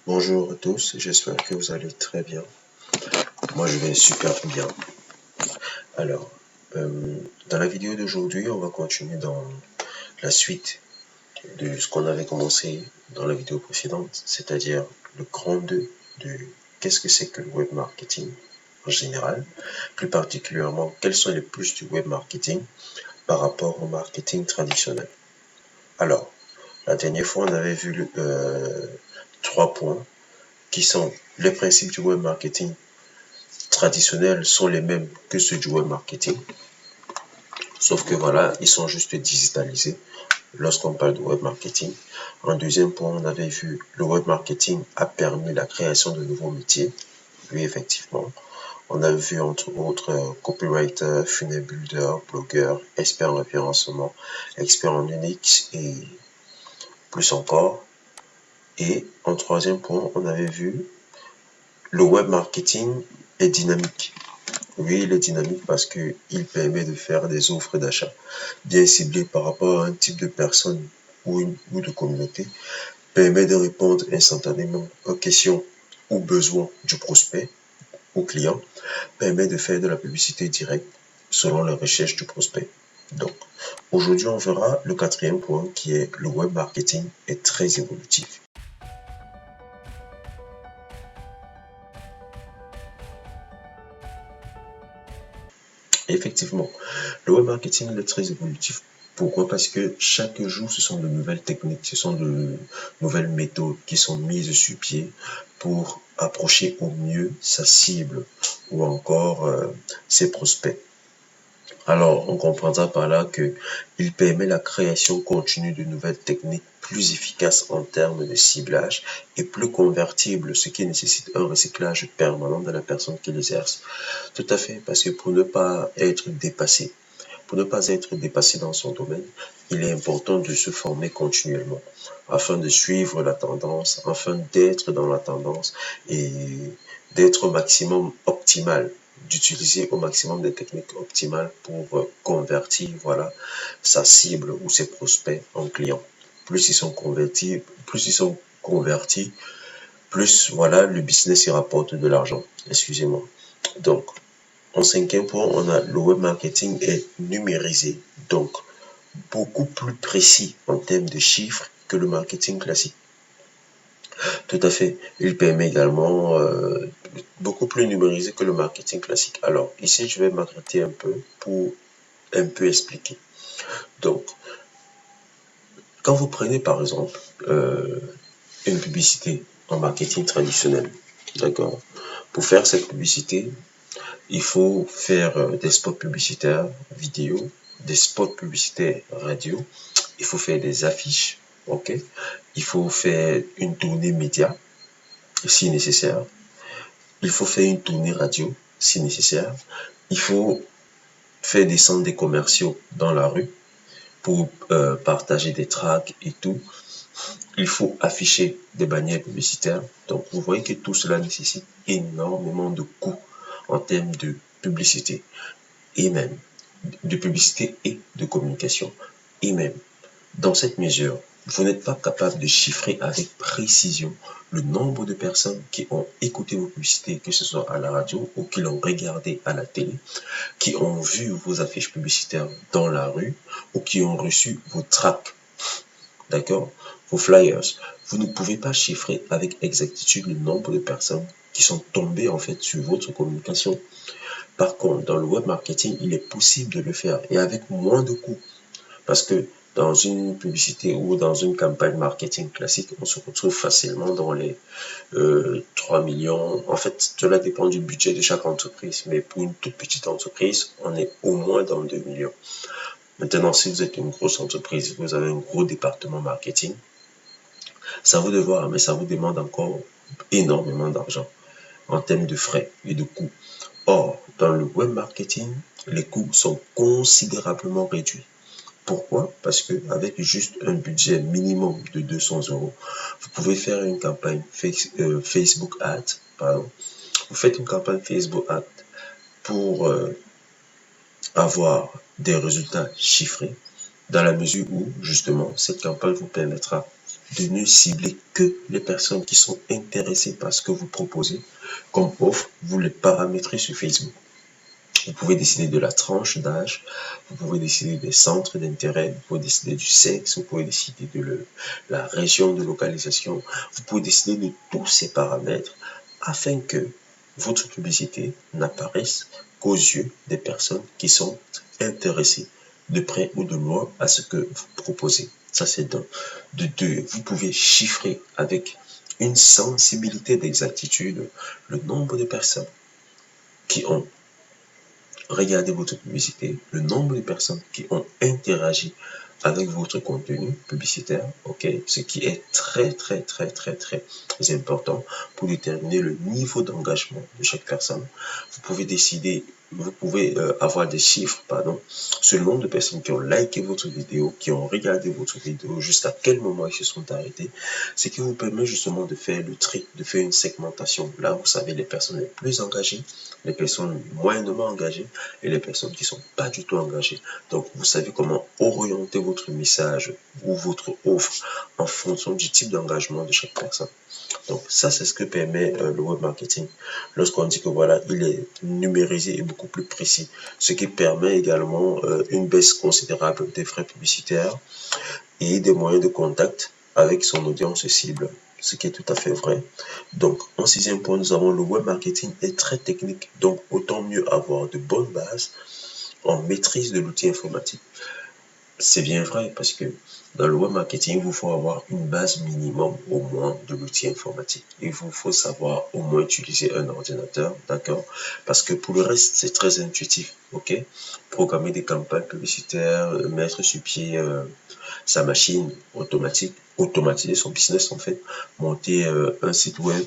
Bonjour à tous, j'espère que vous allez très bien. Moi, je vais super bien. Alors, dans la vidéo d'aujourd'hui, on va continuer dans la suite de ce qu'on avait commencé dans la vidéo précédente, c'est-à-dire le grand 2 de qu'est-ce que c'est que le web marketing en général, plus particulièrement quels sont les plus du web marketing par rapport au marketing traditionnel. Alors, la dernière fois, on avait vu 3 points qui sont les principes du web marketing traditionnels sont les mêmes que ceux du web marketing, sauf que voilà, ils sont juste digitalisés lorsqu'on parle de web marketing. En deuxième point, on avait vu le web marketing a permis la création de nouveaux métiers. Oui, effectivement. On a vu entre autres copywriter, funnel builder, blogueur, expert en référencement, expert en Unix et plus encore. Et en troisième point, on avait vu le web marketing est dynamique. Oui, il est dynamique parce qu'il permet de faire des offres d'achat bien ciblées par rapport à un type de personne ou de communauté, permet de répondre instantanément aux questions ou besoins du prospect ou client, permet de faire de la publicité directe selon les recherches du prospect. Donc, aujourd'hui, on verra le quatrième point qui est le web marketing est très évolutif. Effectivement, le web marketing est très évolutif. Pourquoi? Parce que chaque jour, ce sont de nouvelles techniques, ce sont de nouvelles méthodes qui sont mises sur pied pour approcher au mieux sa cible ou encore ses prospects. Alors, on comprendra par là que il permet la création continue de nouvelles techniques plus efficaces en termes de ciblage et plus convertibles, ce qui nécessite un recyclage permanent de la personne qui l'exerce. Tout à fait, parce que pour ne pas être dépassé, dans son domaine, il est important de se former continuellement afin de suivre la tendance, afin d'être dans la tendance et d'être au maximum optimal, d'utiliser au maximum des techniques optimales pour convertir voilà, sa cible ou ses prospects en clients. Plus ils sont convertis, plus voilà, le business y rapporte de l'argent. Excusez-moi. Donc, en cinquième point, on a le web marketing est numérisé, donc beaucoup plus précis en termes de chiffres que le marketing classique. Tout à fait. Il permet également beaucoup plus numérisé que le marketing classique. Alors, ici, je vais m'arrêter un peu pour un peu expliquer. Donc, quand vous prenez par exemple une publicité en marketing traditionnel, d'accord, pour faire cette publicité, il faut faire des spots publicitaires vidéo, des spots publicitaires radio, il faut faire des affiches, ok, il faut faire une tournée média si nécessaire, il faut faire une tournée radio si nécessaire, il faut faire descendre des commerciaux dans la rue pour partager des tracts et tout. Il faut afficher des bannières publicitaires. Donc, vous voyez que tout cela nécessite énormément de coûts en termes de publicité et même de publicité et de communication. Et même, dans cette mesure, vous n'êtes pas capable de chiffrer avec précision le nombre de personnes qui ont écouté vos publicités, que ce soit à la radio ou qui l'ont regardé à la télé, qui ont vu vos affiches publicitaires dans la rue ou qui ont reçu vos tracts, d'accord, vos flyers. Vous ne pouvez pas chiffrer avec exactitude le nombre de personnes qui sont tombées en fait sur votre communication. Par contre, dans le web marketing, il est possible de le faire et avec moins de coûts. Parce que dans une publicité ou dans une campagne marketing classique, on se retrouve facilement dans les 3 millions. En fait, cela dépend du budget de chaque entreprise. Mais pour une toute petite entreprise, on est au moins dans 2 millions. Maintenant, si vous êtes une grosse entreprise, vous avez un gros département marketing, ça vous de voir, mais ça vous demande encore énormément d'argent en termes de frais et de coûts. Or, dans le web marketing, les coûts sont considérablement réduits. Pourquoi? Parce que avec juste un budget minimum de 200 euros, vous pouvez faire une campagne Facebook Ads. Pardon. Vous faites une campagne Facebook Ads pour avoir des résultats chiffrés dans la mesure où, justement, cette campagne vous permettra de ne cibler que les personnes qui sont intéressées par ce que vous proposez comme offre. Vous les paramétrez sur Facebook. Vous pouvez décider de la tranche d'âge, vous pouvez décider des centres d'intérêt, vous pouvez décider du sexe, vous pouvez décider de la région de localisation, vous pouvez décider de tous ces paramètres afin que votre publicité n'apparaisse qu'aux yeux des personnes qui sont intéressées de près ou de loin à ce que vous proposez. Ça, c'est d'un. De deux, vous pouvez chiffrer avec une sensibilité d'exactitude le nombre de personnes qui ont regardez votre publicité, le nombre de personnes qui ont interagi avec votre contenu publicitaire, ok, ce qui est très important pour déterminer le niveau d'engagement de chaque personne. Vous pouvez décider, vous pouvez avoir des chiffres, pardon, sur le nombre de personnes qui ont liké votre vidéo, qui ont regardé votre vidéo, jusqu'à quel moment ils se sont arrêtés, ce qui vous permet justement de faire le tri, de faire une segmentation. Là, vous savez les personnes les plus engagées, les personnes moyennement engagées et les personnes qui ne sont pas du tout engagées. Donc, vous savez comment orienter votre message ou votre offre en fonction du type d'engagement de chaque personne. Donc, ça, c'est ce que permet le web marketing. Lorsqu'on dit que voilà, il est numérisé et beaucoup plus précis, ce qui permet également une baisse considérable des frais publicitaires et des moyens de contact avec son audience cible, ce qui est tout à fait vrai. Donc, en sixième point, nous avons le web marketing est très technique, donc autant mieux avoir de bonnes bases en maîtrise de l'outil informatique. C'est bien vrai parce que dans le web marketing, il vous faut avoir une base minimum au moins de l'outil informatique. Il vous faut savoir au moins utiliser un ordinateur, d'accord? Parce que pour le reste, c'est très intuitif, ok? Programmer des campagnes publicitaires, mettre sur pied sa machine automatique, automatiser son business en fait, monter un site web.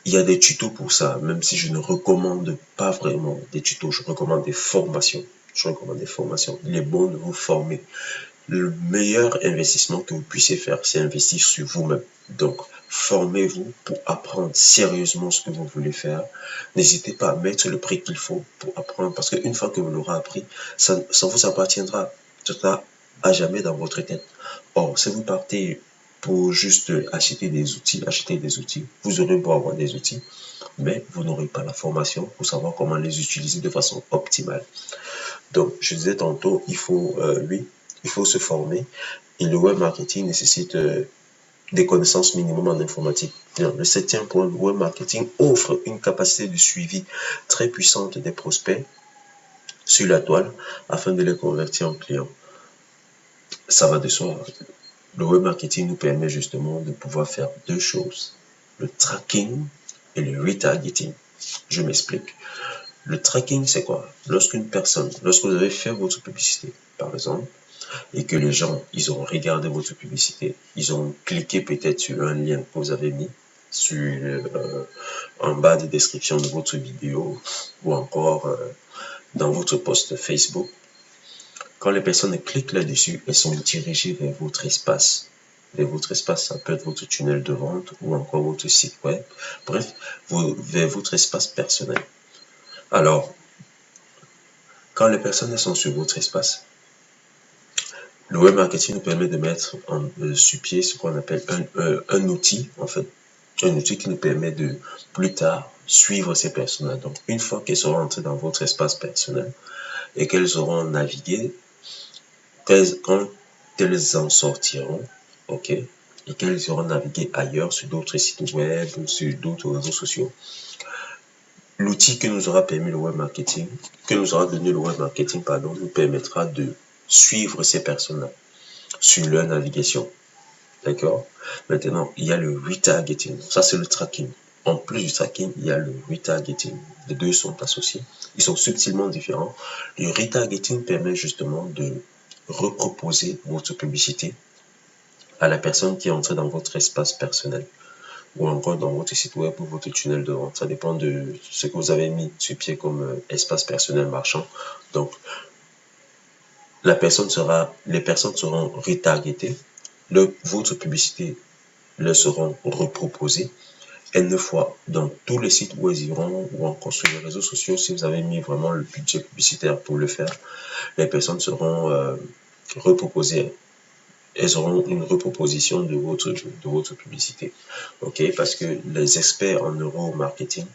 Il y a des tutos pour ça, même si je ne recommande pas vraiment des tutos, je recommande des formations. Je recommande des formations. Il est bon de vous former. Le meilleur investissement que vous puissiez faire, c'est investir sur vous-même. Donc, formez-vous pour apprendre sérieusement ce que vous voulez faire. N'hésitez pas à mettre le prix qu'il faut pour apprendre, parce qu'une fois que vous l'aurez appris, ça vous appartiendra. Ça sera à jamais dans votre tête. Or, si vous partez pour juste acheter des outils, vous aurez beau avoir des outils, mais vous n'aurez pas la formation pour savoir comment les utiliser de façon optimale. Donc, je disais tantôt, il faut se former et le web marketing nécessite des connaissances minimum en informatique. Le septième point, le web marketing offre une capacité de suivi très puissante des prospects sur la toile afin de les convertir en clients. Ça va de soi. Le web marketing nous permet justement de pouvoir faire deux choses, le tracking et le retargeting. Je m'explique. Le tracking, c'est quoi? Lorsque vous avez fait votre publicité, par exemple, et que les gens, ils ont regardé votre publicité, ils ont cliqué peut-être sur un lien que vous avez mis en bas de description de votre vidéo ou encore dans votre post Facebook. Quand les personnes cliquent là-dessus, elles sont dirigées vers votre espace. Vers votre espace, ça peut être votre tunnel de vente ou encore votre site web. Bref, vers votre espace personnel. Alors, quand les personnes sont sur votre espace, le web marketing nous permet de mettre sur pied ce qu'on appelle un outil, en fait. Un outil qui nous permet de, plus tard, suivre ces personnes-là. Donc, une fois qu'elles seront entrées dans votre espace personnel et qu'elles auront navigué, quand elles en sortiront, ok, et qu'elles auront navigué ailleurs sur d'autres sites web ou sur d'autres réseaux sociaux, l'outil que nous aura permis le web marketing, que nous aura donné le web marketing, pardon, nous permettra de suivre ces personnes-là sur leur navigation. D'accord? Maintenant, il y a le retargeting. Ça, c'est le tracking. En plus du tracking, il y a le retargeting. Les deux sont associés. Ils sont subtilement différents. Le retargeting permet justement de reproposer votre publicité à la personne qui est entrée dans votre espace personnel ou encore dans votre site web ou votre tunnel de vente. Ça dépend de ce que vous avez mis sur pied comme espace personnel marchand. Donc, les personnes seront retargetées. Votre publicité leur seront reproposées N fois dans tous les sites où elles iront ou encore sur les réseaux sociaux. Si vous avez mis vraiment le budget publicitaire pour le faire, les personnes seront reproposées elles auront une reproposition de votre publicité. OK? Parce que les experts en neuromarketing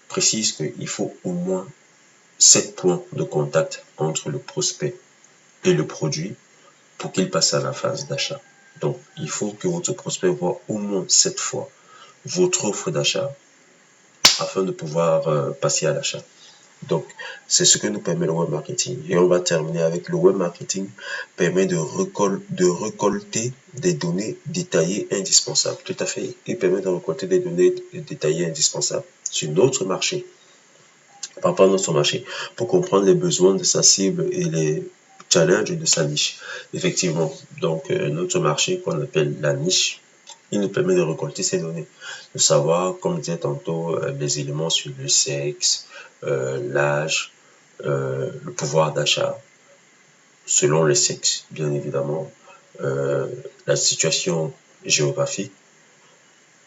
précisent qu'il faut au moins 7 points de contact entre le prospect et le produit pour qu'il passe à la phase d'achat. Donc, il faut que votre prospect voit au moins 7 fois votre offre d'achat afin de pouvoir passer à l'achat. Donc, c'est ce que nous permet le web marketing. Et on va terminer avec le web marketing permet de récolter des données détaillées indispensables. Tout à fait. Il permet de récolter des données détaillées indispensables sur notre marché. Par rapport à notre marché, pour comprendre les besoins de sa cible et les challenges de sa niche. Effectivement, donc notre marché qu'on appelle la niche, il nous permet de récolter ces données, de savoir, comme je disais tantôt, les éléments sur le sexe, l'âge, le pouvoir d'achat, selon le sexe, bien évidemment, la situation géographique.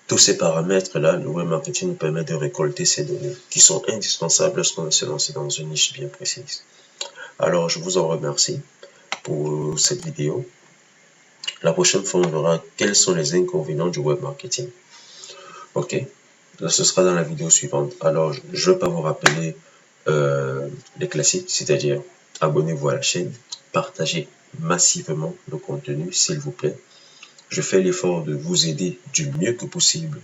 Tous ces paramètres-là, le web marketing nous permet de récolter ces données qui sont indispensables lorsqu'on se lance dans une niche bien précise. Alors, je vous en remercie pour cette vidéo. La prochaine fois, on verra quels sont les inconvénients du web marketing. Ok, là, ce sera dans la vidéo suivante. Alors, je ne vais pas vous rappeler les classiques, c'est-à-dire abonnez-vous à la chaîne, partagez massivement le contenu, s'il vous plaît. Je fais l'effort de vous aider du mieux que possible,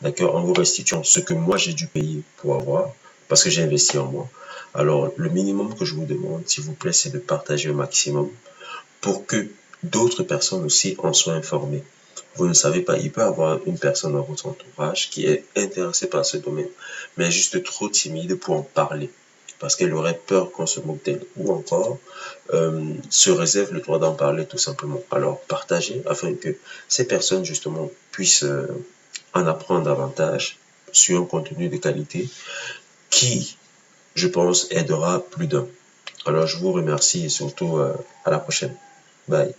d'accord, en vous restituant ce que moi j'ai dû payer pour avoir, parce que j'ai investi en moi. Alors, le minimum que je vous demande, s'il vous plaît, c'est de partager au maximum pour que d'autres personnes aussi en soient informées. Vous ne savez pas, il peut y avoir une personne dans votre entourage qui est intéressée par ce domaine, mais juste trop timide pour en parler, parce qu'elle aurait peur qu'on se moque d'elle, ou encore se réserve le droit d'en parler tout simplement. Alors partagez afin que ces personnes justement puissent en apprendre davantage sur un contenu de qualité qui, je pense, aidera plus d'un. Alors je vous remercie et surtout à la prochaine. Bye.